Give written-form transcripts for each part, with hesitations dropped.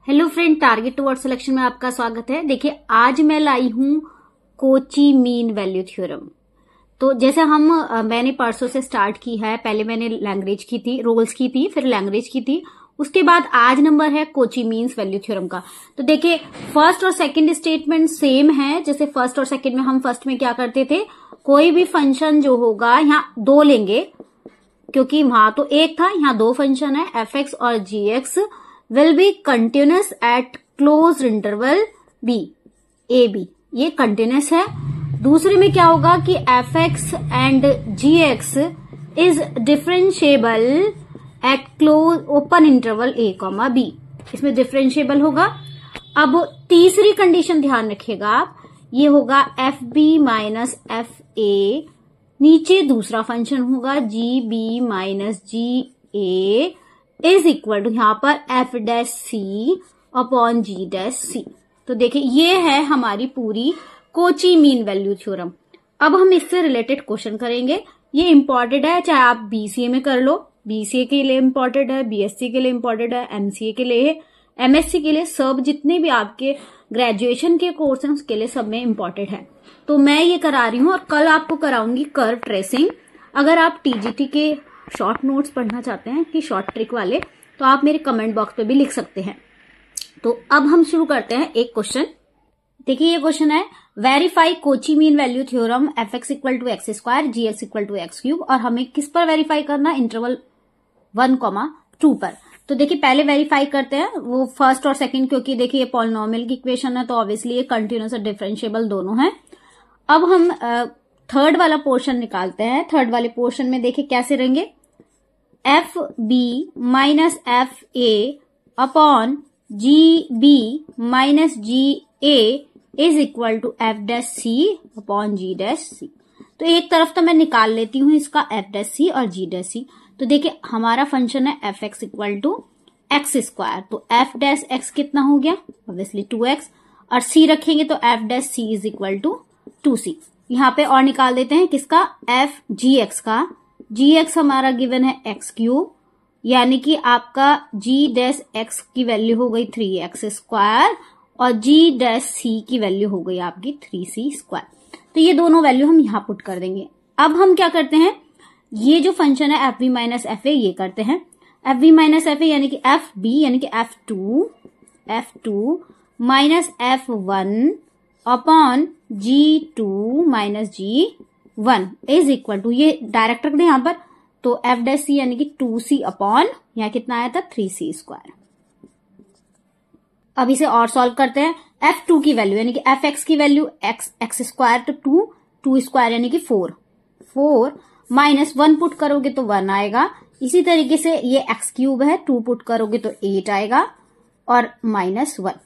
Hello friend, target toward selection में आपका स्वागत है। देखिए, आज मैं लाई हूं कोची मीन वैल्यू थ्योरम। तो जैसे मैंने परसों से स्टार्ट की है, पहले मैंने लैंग्वेज की थी, रोल्स की थी, फिर लैंग्वेज की थी, उसके बाद आज नंबर है कोची मीन्स वैल्यू थ्योरम का। तो देखिए, फर्स्ट और सेकंड स्टेटमेंट सेम है। जैसे फर्स्ट और सेकंड में हम फर्स्ट में क्या करते थे, कोई भी फंक्शन जो होगा यहाँ दो लेंगे, क्योंकि वहां तो एक था, यहाँ दो फंक्शन है, एफ एक्स और जी x will be continuous at closed interval b a b, ये continuous है। दूसरे में क्या होगा कि F X and G X is differentiable at close open interval a comma b, इसमें डिफरेंशिएबल होगा। अब तीसरी कंडीशन ध्यान रखिएगा आप, ये होगा F B minus F A, नीचे दूसरा फंक्शन होगा G B minus G A is equal to यहाँ पर F dash C upon G dash C. तो देखिए, ये है हमारी पूरी कोची मीन वैल्यू थ्योरम। अब हम इससे रिलेटेड क्वेश्चन करेंगे। ये इंपॉर्टेंट है, चाहे आप बीसीए में कर लो, बीसीए के लिए इंपॉर्टेंट है, बीएससी के लिए इंपॉर्टेंट है, एमसीए के लिए है, एमएससी के लिए, सब जितने भी आपके ग्रेजुएशन के कोर्स हैं उसके लिए सब में इंपॉर्टेंट है। तो मैं ये करा रही हूँ और कल आपको कराऊंगी कर्व ट्रेसिंग। अगर आप टीजीटी के शॉर्ट नोट्स पढ़ना चाहते हैं कि शॉर्ट ट्रिक वाले, तो आप मेरे कमेंट बॉक्स पे भी लिख सकते हैं। तो अब हम शुरू करते हैं एक क्वेश्चन। देखिए, ये क्वेश्चन है, verify Cauchy mean value theorem F X equal to X square G X equal to X cube. और हमें किस पर वेरीफाई करना, इंटरवल 1,2 पर। तो देखिए, पहले वेरीफाई करते हैं वो फर्स्ट और सेकंड, क्योंकि देखिए ये पॉलिनोमियल की इक्वेशन है, तो ऑब्वियसली ये कंटिन्यूस और डिफरेंशिएबल दोनों है। अब हम थर्ड वाला पोर्शन निकालते हैं। थर्ड वाले पोर्शन में देखिए कैसे रहेंगे, F B minus F A upon G B minus G A is equal to F dash C upon G dash C. तो एक तरफ तो मैं निकाल लेती हूँ इसका एफ डैश सी और जी डैश सी। तो देखिए, हमारा फंक्शन है F X equal to X square, तो एफ डैश एक्स कितना हो गया, ऑब्वियसली 2x, और सी रखेंगे तो F dash C is equal to 2c। यहाँ पे और निकाल देते हैं किसका, एफ जी एक्स का। जी एक्स हमारा गिवन है एक्स क्यूब, यानी कि आपका जी डैश एक्स की वैल्यू हो गई 3x स्क्वायर और जी डैश सी की वैल्यू हो गई आपकी 3c स्क्वायर। तो ये दोनों वैल्यू हम यहाँ पुट कर देंगे। अब हम क्या करते हैं, ये जो फंक्शन है F B minus F A, ये करते हैं F B minus F A, यानी कि एफ बी यानी कि F two minus F one upon G two minus G one is equal to, ये डायरेक्ट रख दे यहाँ पर, तो एफ डैश सी यानी कि 2c अपॉन यहाँ कितना आया था 3c स्क्वायर। अब इसे और सॉल्व करते हैं। एफ टू की वैल्यू यानी कि एफ एक्स की वैल्यू एक्स स्क्वायर, तो 2 स्क्वायर यानी कि 4 माइनस 1 पुट करोगे तो 1 आएगा। इसी तरीके से ये एक्स क्यूब है, 2 पुट करोगे तो 8 आएगा, और minus 1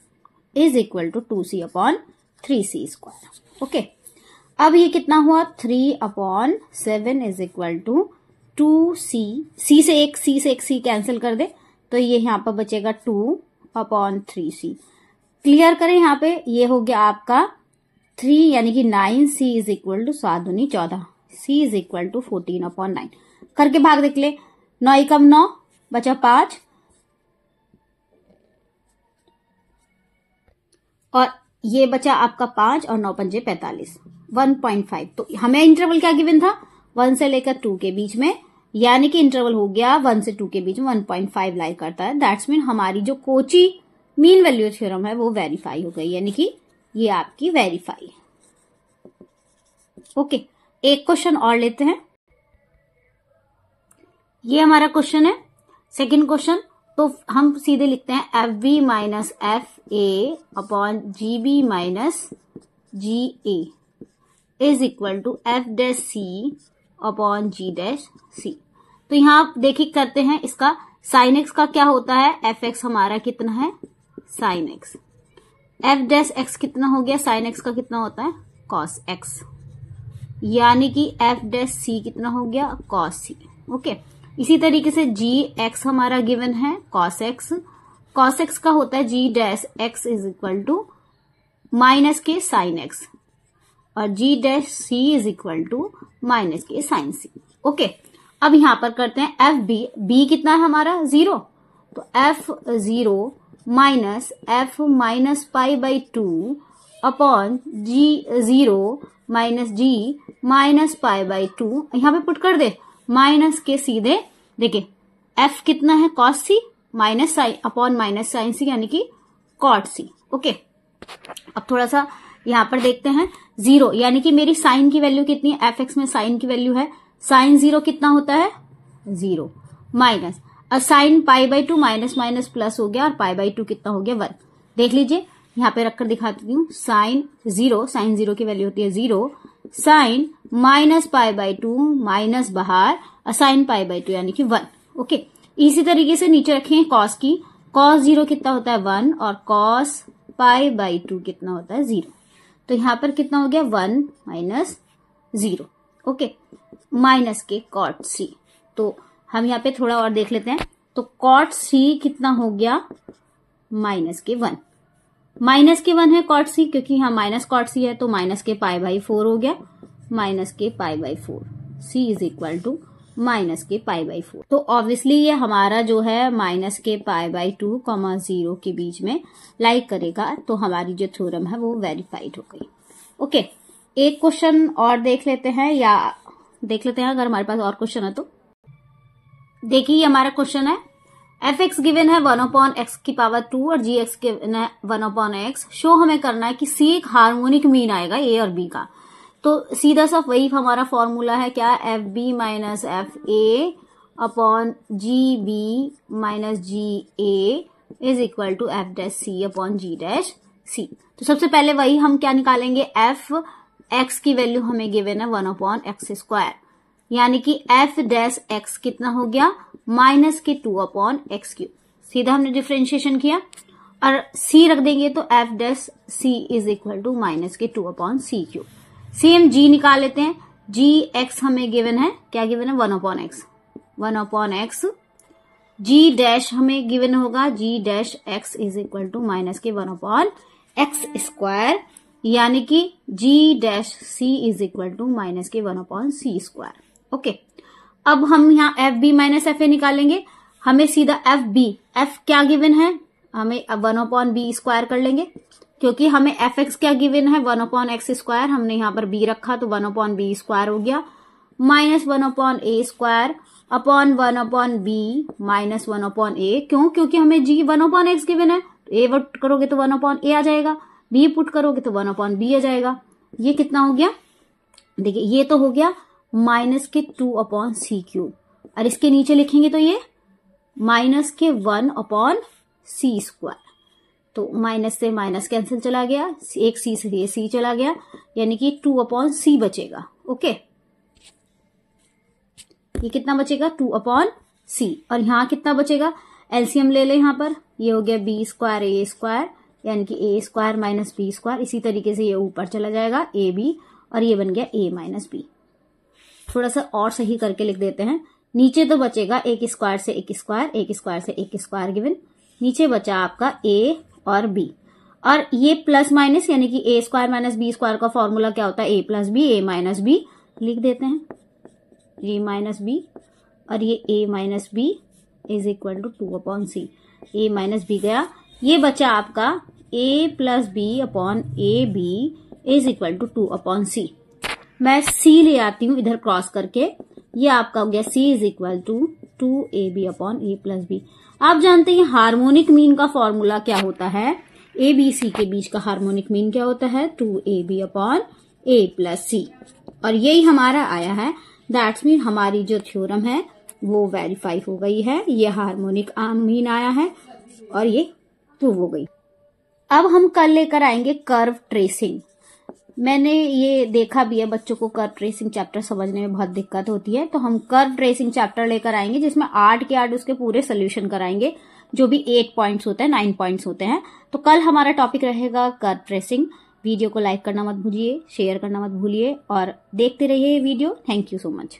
is equal to 2c upon 3c square. Okay, अब ये कितना हुआ, 3 अपॉन 7 is equal to 2c, C से एक सी कैंसिल कर दे, तो ये यहाँ पर बचेगा 2 अपॉन 3c। क्लियर करें, यहाँ पे ये हो गया आपका 3 यानी कि 9c इज इक्वल टू 7 दूनी 14, c is equal to 14 upon 9। करके भाग देख ले, 9 एकम 9 बचा 5, और ये बचा आपका 5 और 9 पंजे 45, 1.5। तो हमें इंटरवल क्या गिवन था, 1 से लेकर 2 के बीच में, यानी कि इंटरवल हो गया 1 से 2 के बीच में 1.5 लाई करता है। दैट्स मीन हमारी जो कोची मीन वैल्यू थ्योरम है वो वेरीफाई हो गई, यानी कि ये आपकी वेरीफाई। ओके, एक क्वेश्चन और लेते हैं। ये हमारा क्वेश्चन है, सेकंड क्वेश्चन। तो हम सीधे लिखते हैं F B minus F A upon G B minus G A is equal to F dash C upon G dash C. तो यहाँ देखिए करते हैं, इसका साइन एक्स का क्या होता है, एफ एक्स हमारा कितना है sine x, F dash X कितना हो गया, साइन एक्स का कितना होता है कॉस एक्स, यानी कि एफ डैश सी कितना हो गया कॉस सी। ओके, इसी तरीके से जी एक्स हमारा गिवन है कॉस एक्स का होता है G dash X is equal to minus के साइन एक्स, और G dash C is equal to minus के साइन सी। ओके, अब यहां पर करते हैं एफ बी कितना है हमारा 0, तो F0 minus F minus pi by 2 upon G 0 minus G minus pi by 2, यहां पे पुट कर दे माइनस के सीधे, देखिए एफ कितना है cos C minus sine upon minus sine C यानी कि कॉट सी। ओके, अब थोड़ा सा यहां पर देखते हैं 0 यानी कि मेरी साइन की वैल्यू कितनी है, एफ एक्स में साइन की वैल्यू है, साइन 0 कितना होता है 0 minus sign pi by 2 minus minus plus हो गया और पाई बाई 2 कितना हो गया 1। देख लीजिए यहां पे रखकर दिखाती हूँ, साइन 0 की वैल्यू होती है 0, sine minus pi by 2 minus बाहर साइन पाई बाई 2 यानी कि 1। ओके, इसी तरीके से नीचे रखें कॉस की, कॉस 0 कितना होता है 1 और कॉस पाई बाई 2 कितना होता है 0, तो यहां पर कितना हो गया 1 माइनस 0। ओके, माइनस के कॉट सी, तो हम यहाँ पे थोड़ा और देख लेते हैं, तो कॉट सी कितना हो गया माइनस के 1, माइनस के 1 है कॉट सी क्योंकि यहाँ माइनस कॉट सी है, तो माइनस के पाई बाई 4 हो गया, माइनस के pi by 4, C is equal to minus के पाई बाई 4। तो ऑब्वियसली ये हमारा जो है माइनस के पाई बाई 2 0 के बीच में लाइक करेगा, तो हमारी जो थ्योरम है वो वेरीफाइड हो गई। ओके, एक क्वेश्चन और देख लेते हैं, या देख लेते हैं अगर हमारे पास और क्वेश्चन है तो। देखिए ये हमारा क्वेश्चन है, एफ एक्स गिवन है 1/x की पावर 2 और जी एक्स गिवन है 1/x। शो हमें करना है कि सी एक हार्मोनिक मीन आएगा ए और बी का, तो सीधा सा वही हमारा फॉर्मूला है क्या, F B minus F A upon G B minus G A is equal to F dash C upon G dash C. तो सबसे पहले वही हम क्या निकालेंगे, एफ एक्स की वैल्यू हमें गिवन है 1/x², यानी कि एफ डैश एक्स कितना हो गया माइनस के 2/x³। सीधा हमने डिफरेंशिएशन किया और सी रख देंगे तो F dash C is equal to minus के 2/c³। सेम जी निकाल लेते हैं, जी एक्स हमें गिवन है, क्या गिवन है 1/x, जी डैश हमें गिवन होगा G dash X is equal to minus के 1/x², यानी कि G dash C is equal to minus के 1/c²। ओके, अब हम यहाँ F B minus F A निकालेंगे, हमें सीधा एफ क्या गिवन है, हमें 1/b² कर लेंगे क्योंकि हमें एफ एक्स क्या गिवन है 1/x², हमने यहाँ पर b रखा तो 1/b² हो गया, minus 1/a² upon 1/b minus 1/a। क्यों, क्योंकि हमें g 1/x गिवन है, a पुट करोगे तो 1/a आ जाएगा, b पुट करोगे तो 1/b आ जाएगा। ये कितना हो गया, देखिए ये तो हो गया माइनस के 2/c³, और इसके नीचे लिखेंगे तो ये माइनस के 1/c², तो माइनस से माइनस कैंसिल चला गया, एक सी से ये सी चला गया, यानी कि 2/c बचेगा। ओके, ये कितना बचेगा 2/c, और यहाँ कितना बचेगा, एलसीएम ले ले, यहाँ पर ये हो गया b² a² यानी कि a² माइनस b², इसी तरीके से ये ऊपर चला जाएगा ab और ये बन गया a माइनस b। थोड़ा सा और सही करके लिख देते हैं, नीचे तो बचेगा एक स्क्वायर से एक स्क्वायर से एक स्क्वायर गिवन, नीचे बचा आपका a और b, और ये प्लस माइनस यानी कि a² माइनस b² का फॉर्मूला क्या होता है a plus b, a minus b लिख देते हैं, a माइनस b, और ये a minus b is equal to 2/c, a minus b गया, ये बचा आपका a plus b upon A B is equal to 2/c। मैं c ले आती हूँ इधर क्रॉस करके, ये आपका हो गया c is equal to 2ab upon a plus b। आप जानते हैं हार्मोनिक मीन का फॉर्मूला क्या होता है, ए बी सी के बीच का हार्मोनिक मीन क्या होता है 2ab upon a plus c, और यही हमारा आया है, दैट्स मीन हमारी जो थ्योरम है वो वेरीफाई हो गई है, ये हार्मोनिक मीन आया है और ये प्रूव हो गई। अब हम कल लेकर आएंगे कर्व ट्रेसिंग। मैंने ये देखा भी है बच्चों को कर्व ट्रेसिंग चैप्टर समझने में बहुत दिक्कत होती है, तो हम कर्व ट्रेसिंग चैप्टर लेकर आएंगे जिसमें 8 के 8 उसके पूरे सोल्यूशन कराएंगे, जो भी 8 पॉइंट्स होते हैं 9 पॉइंट्स होते हैं। तो कल हमारा टॉपिक रहेगा कर्व ट्रेसिंग। वीडियो को लाइक करना मत भूलिए, शेयर करना मत भूलिए और देखते रहिए video. Thank you so much.